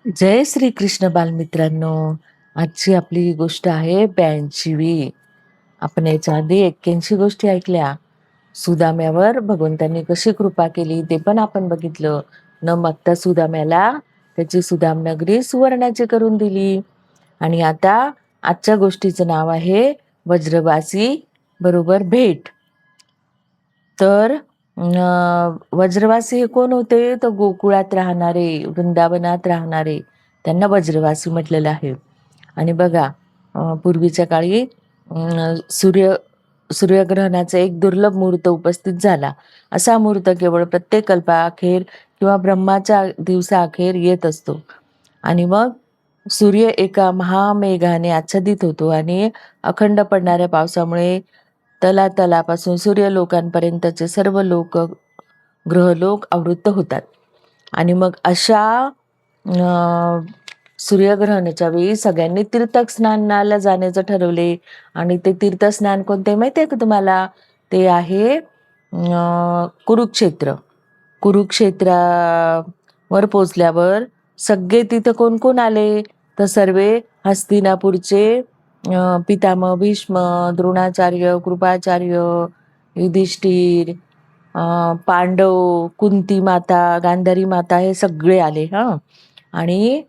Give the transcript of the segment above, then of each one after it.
जय श्री कृष्ण बालमित्रांनो. आजची आपली गोष्ट आहे 82वी. आपण याच्या आधी 81 गोष्टी ऐकल्या. सुदाम्यावर भगवंतांनी कशी कृपा केली ते पण आपण बघितलं. न मागता सुदाम्याला त्याची सुदाम नगरी सुवर्णाची करून दिली. आणि आता आजच्या गोष्टीचं नाव आहे वज्रवासी बरोबर भेट. तर वज्रवासी हे कोण होते? तर गोकुळात राहणारे, वृंदावनात राहणारे, त्यांना वज्रवासी म्हटलेलं आहे. आणि बघा, पूर्वीच्या काळी सूर्यग्रहणाचा एक दुर्लभ मुहूर्त उपस्थित झाला. असा मुहूर्त केवळ प्रत्येक कल्पाअखेर किंवा ब्रह्माच्या दिवसाअखेर येत असतो. आणि मग सूर्य एका महामेघाने आच्छादित होतो आणि अखंड पडणाऱ्या पावसामुळे तलातलापासून सूर्यलोकांपर्यंतचे सर्व ग्रहलोक आवृत्त होतात. आणि मग अशा सूर्यग्रहणाच्या वेळी सगळ्यांनी तीर्थस्नानाला जाण्याचं ठरवले. आणि ते तीर्थस्नान कोणते माहिती आहे का तुम्हाला? ते आहे कुरुक्षेत्र. कुरुक्षेत्रावर पोचल्यावर सगळे तिथं कोण कोण आले? तर सर्वे हस्तिनापूरचे पितामह भीष्म, द्रोणाचार्य, कृपाचार्य, युधिष्ठिर, पांडव, कुंती माता, गांधारी माता हे सगळे आले. आणि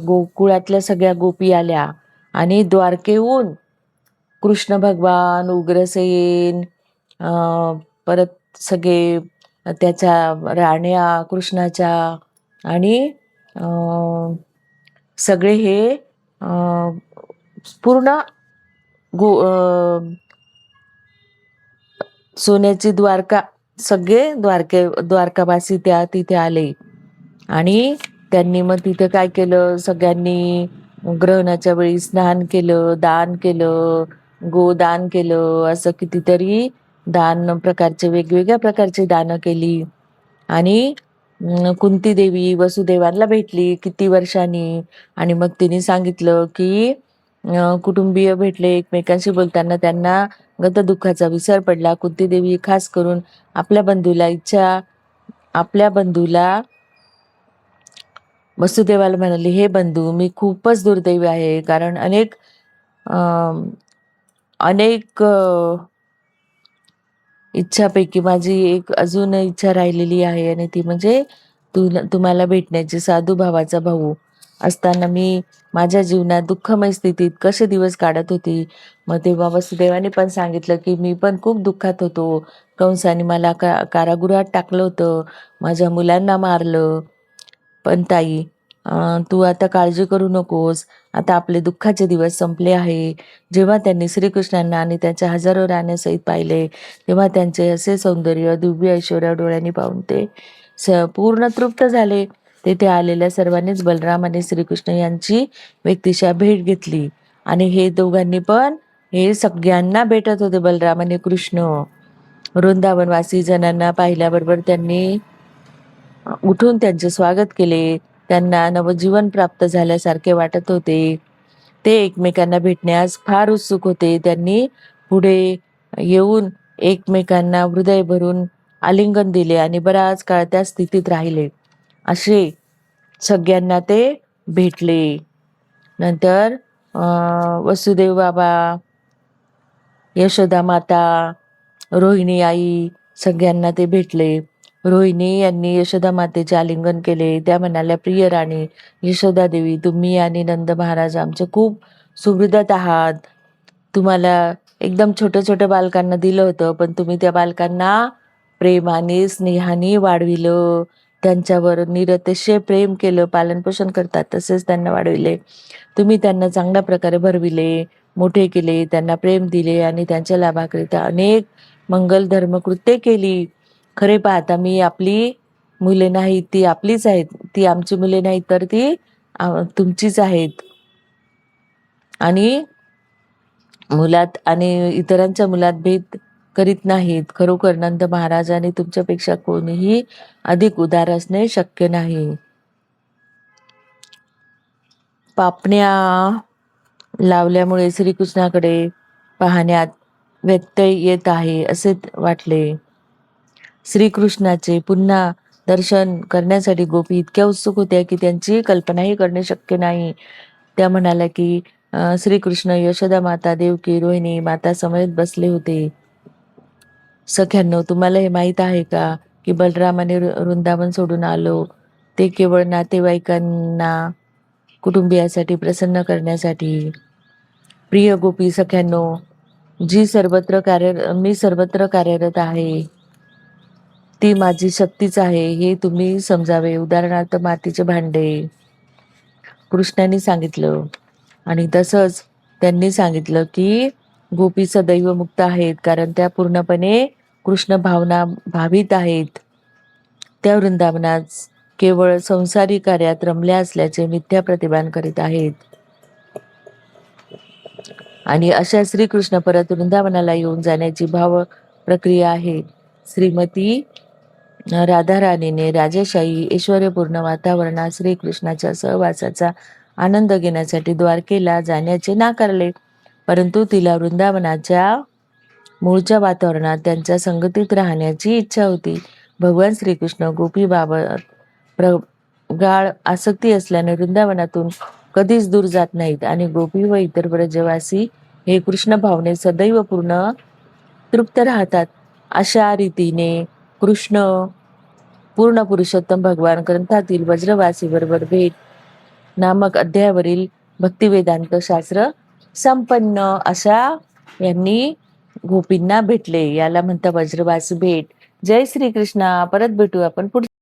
गोकुळातल्या सगळ्या गोपी आल्या. आणि द्वारकेहून कृष्ण भगवान, उग्रसेन, परत सगळे त्याच्या राण्या कृष्णाच्या, आणि सगळे हे पूर्ण गो सोन्याची द्वारका, सगळे द्वारकावासी त्या तिथे आले. आणि त्यांनी मग तिथे काय केलं? सगळ्यांनी ग्रहणाच्या वेळी स्नान केलं, दान केलं, गोदान केलं, असं कितीतरी दान प्रकारचे, वेगवेगळ्या प्रकारची दानं केली. आणि कुंती देवी वसुदेवांना भेटली किती वर्षांनी. आणि मग तिने सांगितलं की कुटुंबीय भेटले एकमेकांशी बोलताना, त्यांना गतदुःखाचा विसर पडला. कुंती देवी खास करून आपल्या बंधूला वसुदेवाला म्हणाली, हे बंधू, मी खूपच दुर्दैवी आहे, कारण अनेक इच्छापैकी माझी एक अजून इच्छा राहिलेली आहे. आणि ती म्हणजे तुम्हाला भेटण्याची. साधू भावाचा भाऊ असताना मी माझ्या जीवनात दुःखमय स्थितीत कसे दिवस काढत होती. मग तेव्हा वसुदेवाने पण सांगितलं की मी पण खूप दुःखात होतो. कंसाने मला कारागृहात टाकलं होतं, माझ्या मुलांना मारलं. पण ताई, तू आता काळजी करू नकोस. आता आपले दुःखाचे दिवस संपले आहे. जेव्हा त्यांनी श्रीकृष्णांना आणि त्यांच्या हजारो राण्यासहित पाहिले, तेव्हा त्यांचे असे सौंदर्य, दिव्य ऐश्वर्या डोळ्यांनी पाहून ते पूर्ण तृप्त झाले. तेथे आलेल्या सर्वांनीच बलराम आणि श्रीकृष्ण यांची व्यक्तिशः भेट घेतली. आणि हे दोघांनी पण हे सगळ्यांना भेटत होते, बलराम आणि कृष्ण. वृंदावनवासी जनांना पाहिल्याबरोबर त्यांनी उठून त्यांचे स्वागत केले. त्यांना नवजीवन प्राप्त झाल्यासारखे वाटत होते. ते एकमेकांना भेटण्यास फार उत्सुक होते. त्यांनी पुढे येऊन एकमेकांना हृदय भरून आलिंगन दिले आणि बराच काळ त्या स्थितीत राहिले. असे सगळ्यांना ते भेटले. नंतर वसुदेव बाबा, यशोदा माता, रोहिणी आई, सगळ्यांना ते भेटले. रोहिणी यांनी यशोदा मातेचे आलिंगन केले. त्या म्हणाल्या, प्रिय राणी यशोदा देवी, तुम्ही आणि नंद महाराज आमचे खूप सुहृदत आहात. तुम्हाला एकदम छोट्या छोट्या बालकांना दिलं होतं, पण तुम्ही त्या बालकांना प्रेमाने स्नेहाने वाढविलं. त्यांच्यावर निरतिशय प्रेम केलं, पालनपोषण करतात तसेच त्यांना वाढविले. तुम्ही त्यांना चांगल्या प्रकारे भरविले, मोठे केले, त्यांना प्रेम दिले आणि त्यांच्या लाभाकरिता अनेक मंगल धर्मकृत्ये केली. खरे पाहता मी आपली मुले नाहीत, ती आपलीच आहेत. ती आमची मुले नाहीत, तर ती तुमचीच आहेत. आणि मुलात आणि इतरांच्या मुलात भेद करीत नाहीत. खरोखर नंद महाराज आणि तुमच्यापेक्षा कोणीही अधिक उदार असणे शक्य नाही. पापण्या लावल्यामुळे श्रीकृष्णाकडे पाहण्यात व्यत्यय येत आहे असे वाटले. श्रीकृष्णाचे पुन्हा दर्शन करण्यासाठी गोपी इतक्या उत्सुक होत्या की त्यांची कल्पनाही करणे शक्य नाही. त्या म्हणाल्या की श्रीकृष्ण, यशोदा माता, देवकी, रोहिणी माता समेत बसले होते. सख्यांनो, तुम्हाला हे माहीत आहे का की बलरामाने वृंदावन सोडून आलो ते केवळ नातेवाईकांना, कुटुंबियासाठी प्रसन्न करण्यासाठी. प्रिय गोपी सख्यांनो, मी सर्वत्र कार्यरत आहे, ती माझी शक्तीच आहे, हे तुम्ही समजावे. उदाहरणार्थ मातीचे भांडे कृष्णाने सांगितलं. आणि तसंच त्यांनी सांगितलं की गोपी सदैव मुक्त आहेत, कारण त्या पूर्णपणे कृष्ण भावना भावित आहेत. त्या वृंदावनात केवळ संसारी कार्यात रमल्या असल्याचे मिथ्या प्रतिपादन करीत आहेत. आणि अशा श्रीकृष्ण परत वृंदावनाला येऊन जाण्याची भाव प्रक्रिया आहे. श्रीमती राधाराणीने राजेशाही ऐश्वर्यपूर्ण वातावरणात श्रीकृष्णाच्या सहवासाचा आनंद घेण्यासाठी द्वारकेला जाण्याचे नाकारले, परंतु तिला वृंदावनाच्या मूळच्या वातावरणात त्यांच्या संगतीत राहण्याची इच्छा होती. भगवान श्रीकृष्ण गोपीबाबत प्रगाढ आसक्ती असल्याने वृंदावनातून कधीच दूर जात नाहीत आणि गोपी व इतर ब्रजवासी हे कृष्ण भावने सदैव तृप्त राहतात. अशा रीतीने कृष्ण पूर्ण पुरुषोत्तम भगवान ग्रंथातील व्रजवासी बरोबर भेट नामक अध्यायावरील भक्तिवेदांत शास्त्र संपन्न. अशा यांनी गोपींना भेटले, याला म्हणतात व्रजवासी भेट. जय श्रीकृष्ण. परत भेटू आपण पुढे.